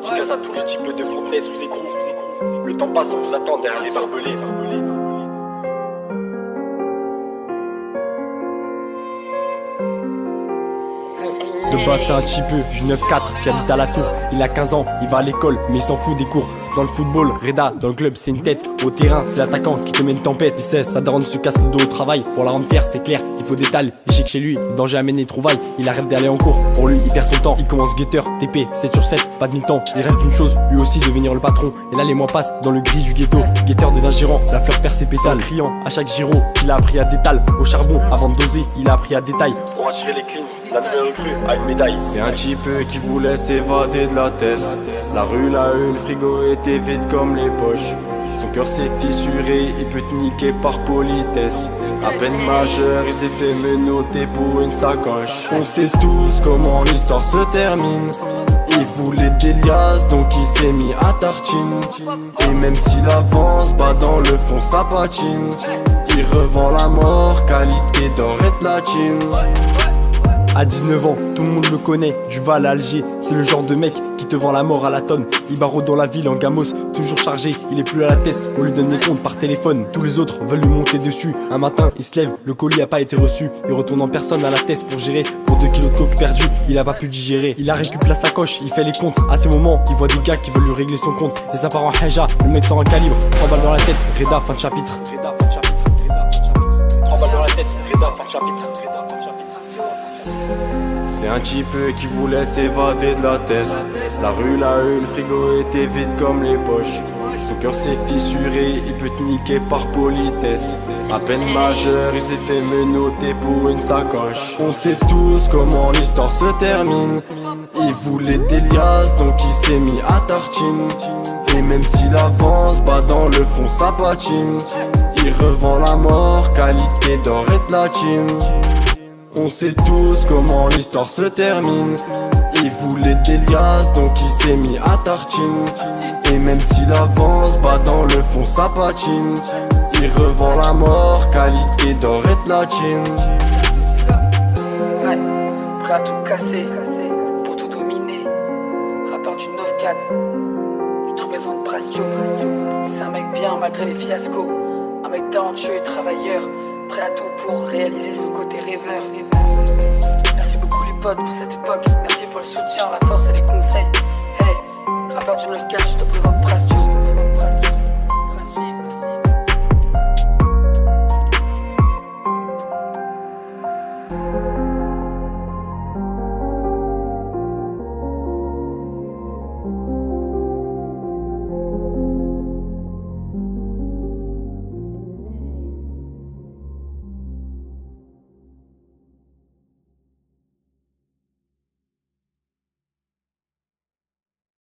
Dédicace à tous les types de Fontenay sous écrou. Le temps passe, on vous attend derrière les barbelés. De base c'est un petit peu, je 9-4 qui habite à la tour. Il a 15 ans, il va à l'école mais il s'en fout des cours. Dans le football, Reda, dans le club c'est une tête. Au terrain, c'est l'attaquant qui te met une tempête. Il sait, sa daronne se casse le dos au travail. Pour la rendre fière, c'est clair, il faut des tales. Échec chez lui, danger amène les trouvailles. Il arrête d'aller en cours, pour lui il perd son temps. Il commence guetteur, TP, 7 sur 7, pas de mi-temps. Il rêve d'une chose, lui aussi devenir le patron. Et là les mois passent dans le gris du ghetto. Guetteur devient gérant, la fleur perd ses pétales. Criant à chaque giro, il a appris à détail. Au charbon, avant de doser, il a appris à détail. Pour attirer les cleans, la nouvelle recrue a une médaille. C'est un type qui voulait s'évader de la tête. La rue la une, le frigo était vide comme les poches. Son cœur s'est fissuré, il peut te niquer par politesse. À peine majeur, il s'est fait menotter pour une sacoche. On sait tous comment l'histoire se termine. Il voulait des liasses, donc il s'est mis à tartine. Et même s'il avance, bah dans le fond ça patine. Il revend la mort, qualité d'or et de la Chine. À 19 ans, tout le monde le connaît, du Val à Alger. C'est le genre de mec qui te vend la mort à la tonne. Il barre dans la ville en gamos, toujours chargé. Il est plus à la test, on lui donne des comptes par téléphone. Tous les autres veulent lui monter dessus. Un matin, il se lève, le colis a pas été reçu. Il retourne en personne à la test pour gérer. Pour 2 kilos de coke perdu, il a pas pu digérer. Il a récupéré la sacoche, il fait les comptes. À ce moment, il voit des gars qui veulent lui régler son compte. Et ça part en haja, le mec sort un calibre. 3 balles dans la tête, Reda, fin de chapitre. 3 balles dans la tête, Reda, fin de chapitre. C'est un type qui voulait s'évader de la tête. La rue la une, le frigo était vide comme les poches. Son cœur s'est fissuré, il peut te niquer par politesse. À peine majeur, il s'est fait menotter pour une sacoche. On sait tous comment l'histoire se termine. Il voulait des liasses, donc il s'est mis à tartine. Et même s'il avance, bah dans le fond ça patine. Il revend la mort, qualité d'or et de la Chine. On sait tous comment l'histoire se termine. Il voulait des liasses, donc il s'est mis à tartine. Et même s'il avance, bah dans le fond ça patine. Il revend la mort, qualité d'or et de la Chine. Ouais, prêt à tout casser, pour tout dominer. Rappeur du 9-4, je te représente Prastio. C'est un mec bien malgré les fiascos. Un mec talentueux et travailleur, prêt à tout pour réaliser son côté rêveur. Merci beaucoup les potes pour cette époque. Merci pour le soutien, la force et les conseils. Hey, rappeur du 9-4, je te présente Prastio.